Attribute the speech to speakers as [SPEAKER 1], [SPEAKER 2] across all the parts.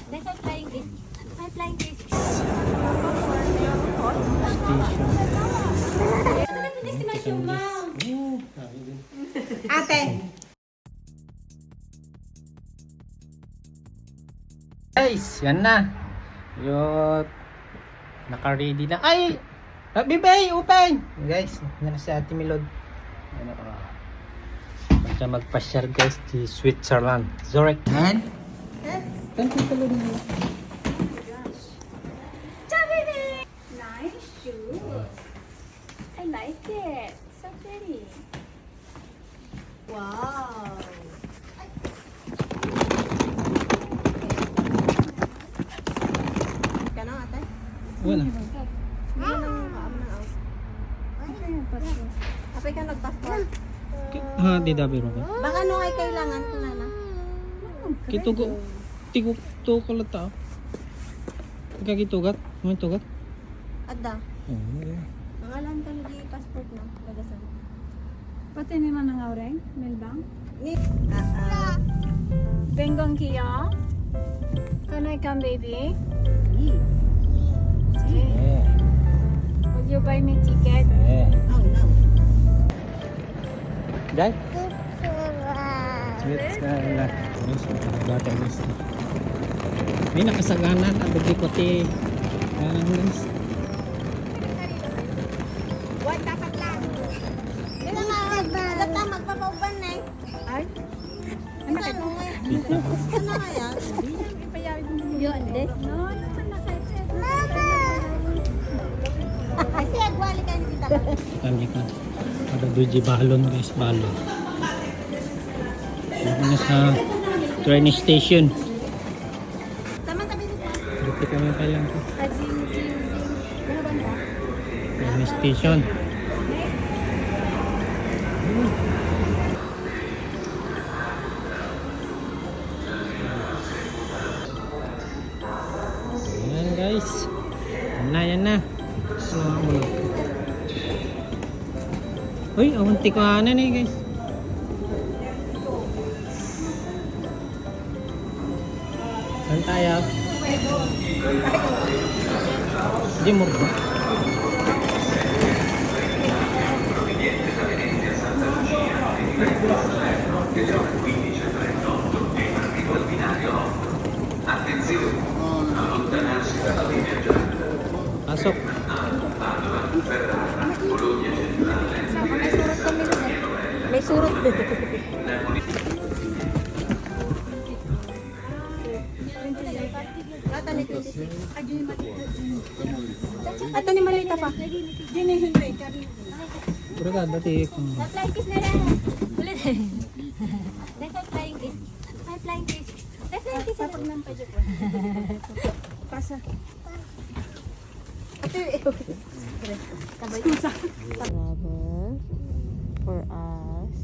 [SPEAKER 1] Next I'm flying this. I'm flying this.
[SPEAKER 2] Station.
[SPEAKER 3] Ate.
[SPEAKER 2] Guys, yan na. Yung naka-ready na. Ay! Bibay! Open! Guys, yan na si Ate Milod. Yan na. Punta magpa-share guys di Switzerland. Zurich. Han? Thank you pala niyo.
[SPEAKER 1] Nice shoes. I like it. So pretty. Wow.
[SPEAKER 3] Kanang ate?
[SPEAKER 2] Wala.
[SPEAKER 3] Hindi nang kaam. Apay ka nag-passport.
[SPEAKER 2] Ha, di dabiro ka.
[SPEAKER 3] Baka ano ay kailangan ko na na.
[SPEAKER 2] Kitugo. Tigok to kalata. Ika kitugat? May tugat?
[SPEAKER 3] Adda.
[SPEAKER 2] Oh.
[SPEAKER 3] Pangalan ka lagi passport na. Lagasan.
[SPEAKER 1] Pati naman ang aureng, Melbang.
[SPEAKER 3] Ni.
[SPEAKER 1] Bengang Kia. Can I come, baby?
[SPEAKER 2] Eh.
[SPEAKER 1] Will you buy me ticket?
[SPEAKER 2] Eh.
[SPEAKER 3] Oh no.
[SPEAKER 2] Dai? Switzerland. Bata guys. May nakasaganan at bagi ko ti. Guys.
[SPEAKER 3] What dapat lang? Dila na data magpapauban na eh. Ay. Ano ka no? Ano kaya?
[SPEAKER 1] Yun, this? No,
[SPEAKER 3] Mama. Kasi agwali ka ni tita.
[SPEAKER 2] Kami ka. Ada bridge balon guys, balon. Dito na sa train station.
[SPEAKER 3] Sama tabi dito.
[SPEAKER 2] Dito kami pa lang.
[SPEAKER 1] Azing, zing, zing. Ano ba na?
[SPEAKER 2] Train station. Ayan guys. Yan na. Uy, awanti ko na guys. Saan tayo? Di mo ba? Pasok.
[SPEAKER 3] May surot dito. Ato ni malita pa.
[SPEAKER 2] Pero ka dati kung
[SPEAKER 1] Flying kiss na lang. Ulit. Next I'm flying kiss. I'm flying kiss. Let's flying kiss. Sapag nang pwede ko.
[SPEAKER 3] Pasa. Rubber for us.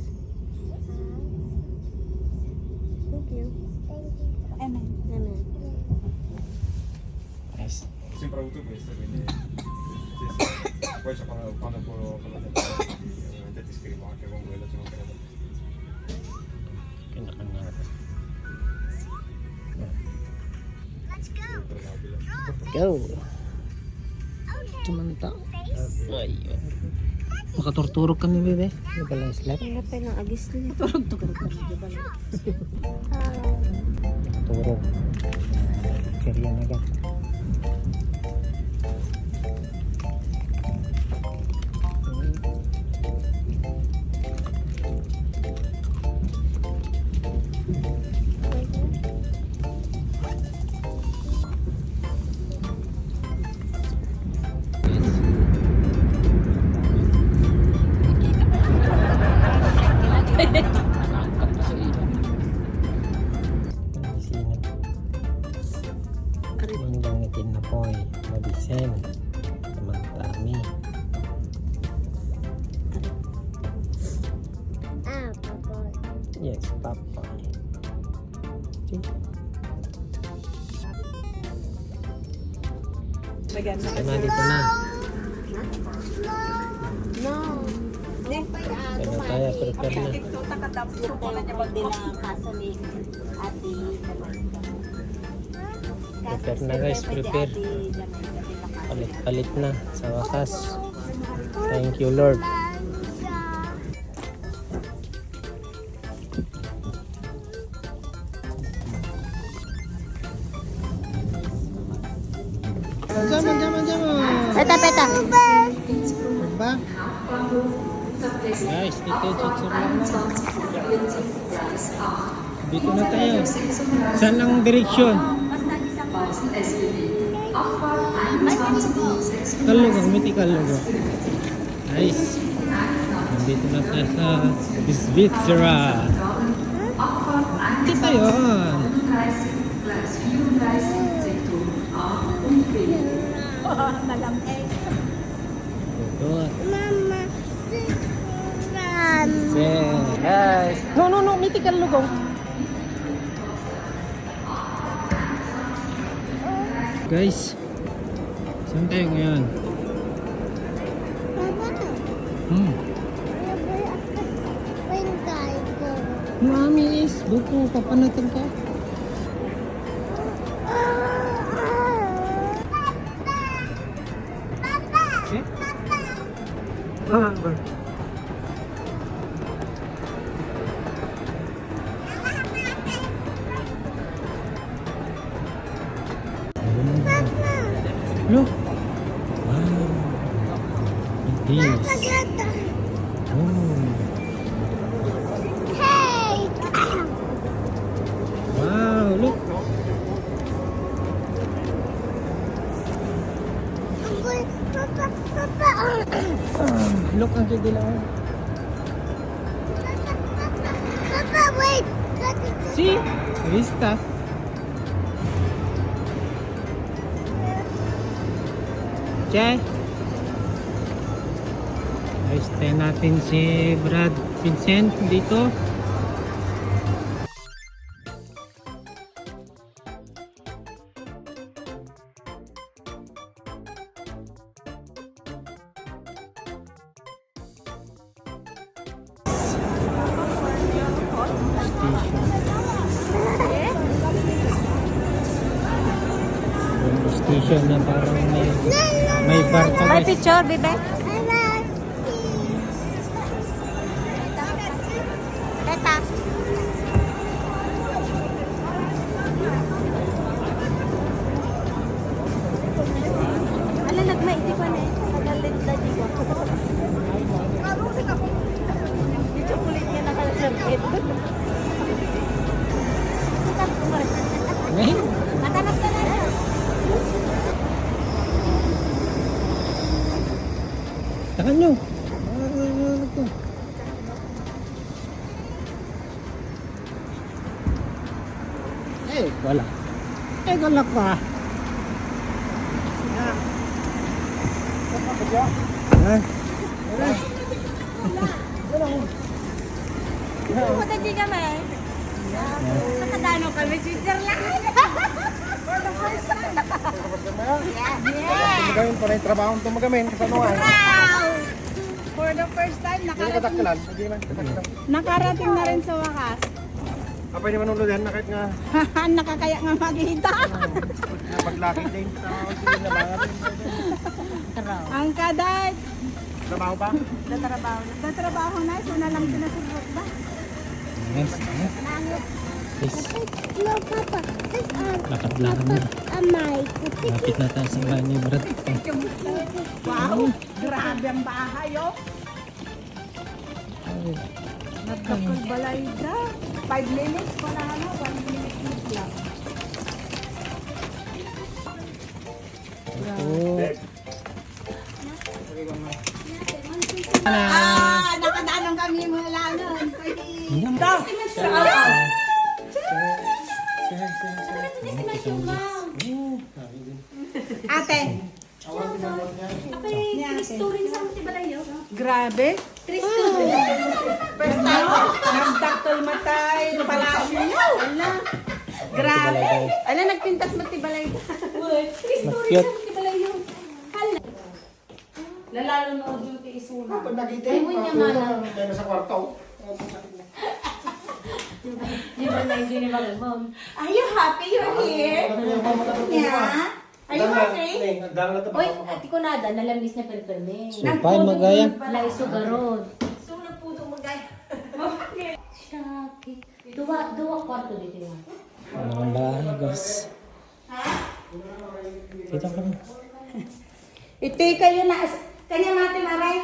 [SPEAKER 3] Thank you.
[SPEAKER 1] Amen.
[SPEAKER 3] Amen.
[SPEAKER 2] nice.
[SPEAKER 4] Ho sempre avuto questo, quindi poi c'è quando ovviamente ti scrivo anche con quello, se non credo.
[SPEAKER 2] Kanya-kanya. Go. Tumanta. Ay. Makaturturog kami bebe. Ano pala yung slap?
[SPEAKER 3] Ang lapay ng agis nila. Turog.
[SPEAKER 2] Turog. Kariyan agad. Mandangitin na po ay mabisen. Samantami. Yes, papa. Kaya dito na.
[SPEAKER 3] No. Next pa yan.
[SPEAKER 2] Kaya tayo, prepare na. Prepare na guys, prepare. Palit-palit na sa wakas. Thank you Lord. Jaman.
[SPEAKER 3] Peta.
[SPEAKER 2] Ba? Guys, dito chichir lang na. Dito na tayo. Saan ang direksyon? Kalugong, miti kalugong. Nice. Nandito na tayo sa Svitzera. Dito yun. Good.
[SPEAKER 3] Mama.
[SPEAKER 2] Guys. No, miti kalugong. Guys, saan tayo ngayon? Mami is buko, papanatag ka. Eh? Look. Wow. It is. Oh. Wow, look. Look ang kidilaw.
[SPEAKER 3] Papa, wait.
[SPEAKER 2] See? Vista. Che. Ayos tayo natin si Brad Vincent dito. Station na parang may bar pa
[SPEAKER 1] May
[SPEAKER 2] guys.
[SPEAKER 1] picture, bebe.
[SPEAKER 3] Peta.
[SPEAKER 1] Ala, nagmaiti pa na eh. Nagalit na di ko. Di chocolate niya nakalasarkit.
[SPEAKER 2] Ngayon,
[SPEAKER 1] Matanap ka na.
[SPEAKER 2] takan nyo. Wala. Wala pa.
[SPEAKER 1] Pupunta di kami. Nakadano kami, Switzerland.
[SPEAKER 4] Tumagamin pa na yung trabaho ng tumagamin. Kasanuan.
[SPEAKER 3] For the first time,
[SPEAKER 4] Hindi kataklan. Hindi man kataklan.
[SPEAKER 3] nakarating na rin sa wakas.
[SPEAKER 4] Apa yung manuludan na kahit nga
[SPEAKER 3] Nakakaya nga makita.
[SPEAKER 4] paglaki din. Sige na ba?
[SPEAKER 3] Ang kaday.
[SPEAKER 4] Trabaho ba?
[SPEAKER 3] Tatrabaho na, so na lang sinasagot ba?
[SPEAKER 2] Yes. Yes.
[SPEAKER 3] No, Papa.
[SPEAKER 2] Lakad-lakad na.
[SPEAKER 3] Amay.
[SPEAKER 2] Lapit na tayo sa bahay ni Brad.
[SPEAKER 3] Wow, grabe ang bahay, oh. Nagkapagbalay na. 5 minutes pa na, 1 minute lang. Nakadalong kami mula nun. Ate, grabe. First time, nagdaktol matay, palasyo niyo. Ala, grabe. Ala, nagpintas matibalay.
[SPEAKER 2] Cute.
[SPEAKER 3] Lalalo no duty isuna.
[SPEAKER 4] Pag nakita
[SPEAKER 1] Ay, mo niya mana.
[SPEAKER 4] kaya nasa kwarto.
[SPEAKER 1] Di ba na hindi ni Mom?
[SPEAKER 3] Are you happy you're here? Yeah. Are you happy?
[SPEAKER 1] Uy, ati ko nada, nalambis na perperme.
[SPEAKER 2] Supay, magaya.
[SPEAKER 1] Laiso garod.
[SPEAKER 3] Sunod po itong magay.
[SPEAKER 1] Shaki. Duwa kwarto dito yan.
[SPEAKER 2] Ano ang bahay, guys? Kita ka lang.
[SPEAKER 3] Ito'y kayo na. Kanya mati maray.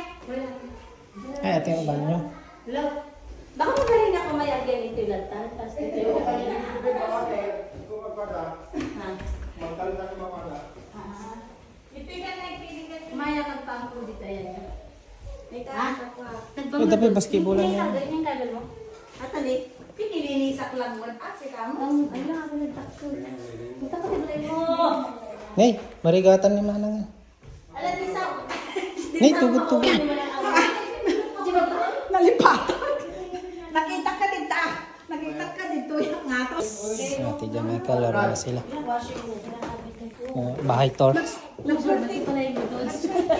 [SPEAKER 2] Ay, ate yung banyo.
[SPEAKER 1] Hello? Baka magaling ako mayagyan ito yung lantan. Tapos ito yung
[SPEAKER 3] Ito'y ka na ipilingan.
[SPEAKER 1] Maya kagpangko dito yan.
[SPEAKER 3] Ha?
[SPEAKER 2] Ay, dapat basketballan yan.
[SPEAKER 1] Ganyan yung kabel mo?
[SPEAKER 3] Atali. Pinilinisak lang mo. Si kamo.
[SPEAKER 1] Ay lang ako nagtakso. Punta ko tibulay mo.
[SPEAKER 2] Nay, marigatan ni Manang.
[SPEAKER 3] Alam ni Sam.
[SPEAKER 2] Nay, tugod-tugod.
[SPEAKER 3] Nalipatag. Nakita ka dito. Nakita ka dito yung ngatos.
[SPEAKER 2] Ate Jamaica, laro na sila.
[SPEAKER 3] Washing mo.
[SPEAKER 2] Bahay tour.
[SPEAKER 1] Nagsurti pala yung doon.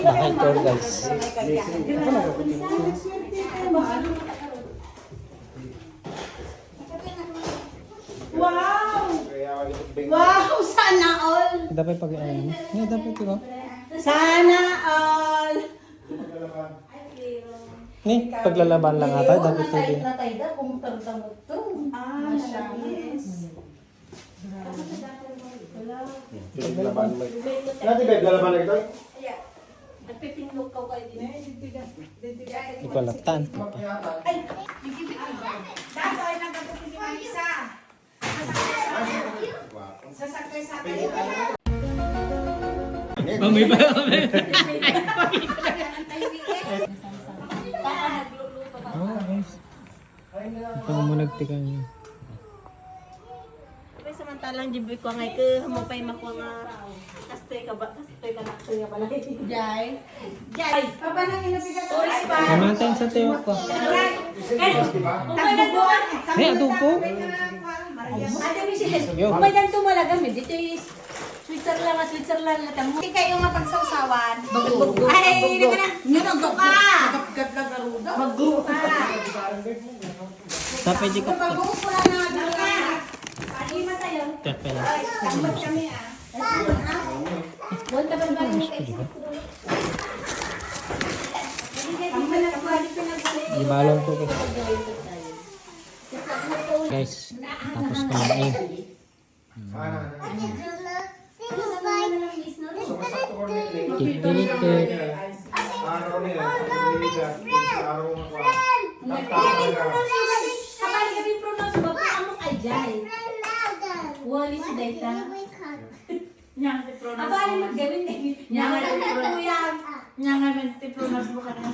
[SPEAKER 2] Bahay tour, guys.
[SPEAKER 3] Wow! Wow! Sana all!
[SPEAKER 2] Dapat pag ano. Nay, dapat diba?
[SPEAKER 3] Sana all!
[SPEAKER 2] Nay, paglalaban lang ata. Dapat pwede.
[SPEAKER 1] Natayda kung tarutang mo ito.
[SPEAKER 3] Ah, yes.
[SPEAKER 4] Nanti babe, lalaban na ito.
[SPEAKER 1] Nagpipinlog ka kayo din.
[SPEAKER 2] Ipalatan.
[SPEAKER 3] Ay! Dato ay nagkatutin ni Marisa. Sasakay sa akin.
[SPEAKER 2] Mami ba? Oh, guys. Ito mo nagtikan niyo.
[SPEAKER 3] Samantalang jiboy ko ngay ke humupay makuha nga kastoy ka ba kastoy ka na kuya pala jay jay papa nang inupiga tourist pa
[SPEAKER 2] Namatay sa tiyo ko.
[SPEAKER 3] tagubuan
[SPEAKER 2] Nay, adupo.
[SPEAKER 3] ate Michelle
[SPEAKER 2] Yo.
[SPEAKER 1] May danto malagam eh. Dito is Switzerland na tamo.
[SPEAKER 3] hindi kayo nga pagsawsawan ay hindi ka na nunugdo ka maggo ka
[SPEAKER 2] Tapay di ko.
[SPEAKER 3] pag-upo ko lang na ka pagi matayo
[SPEAKER 2] Tapay lang.
[SPEAKER 3] ay samot kami ah
[SPEAKER 1] Buwan ka ba ba yung
[SPEAKER 2] Ibalong ko guys. Guys, tapos kumain. Titik-titik.
[SPEAKER 1] Kapag gabi pronounce mo, paano kay Jai? Wali si Dayta. Aba, ay maggawin eh.
[SPEAKER 3] Nyangan ti pronounce mo ka na.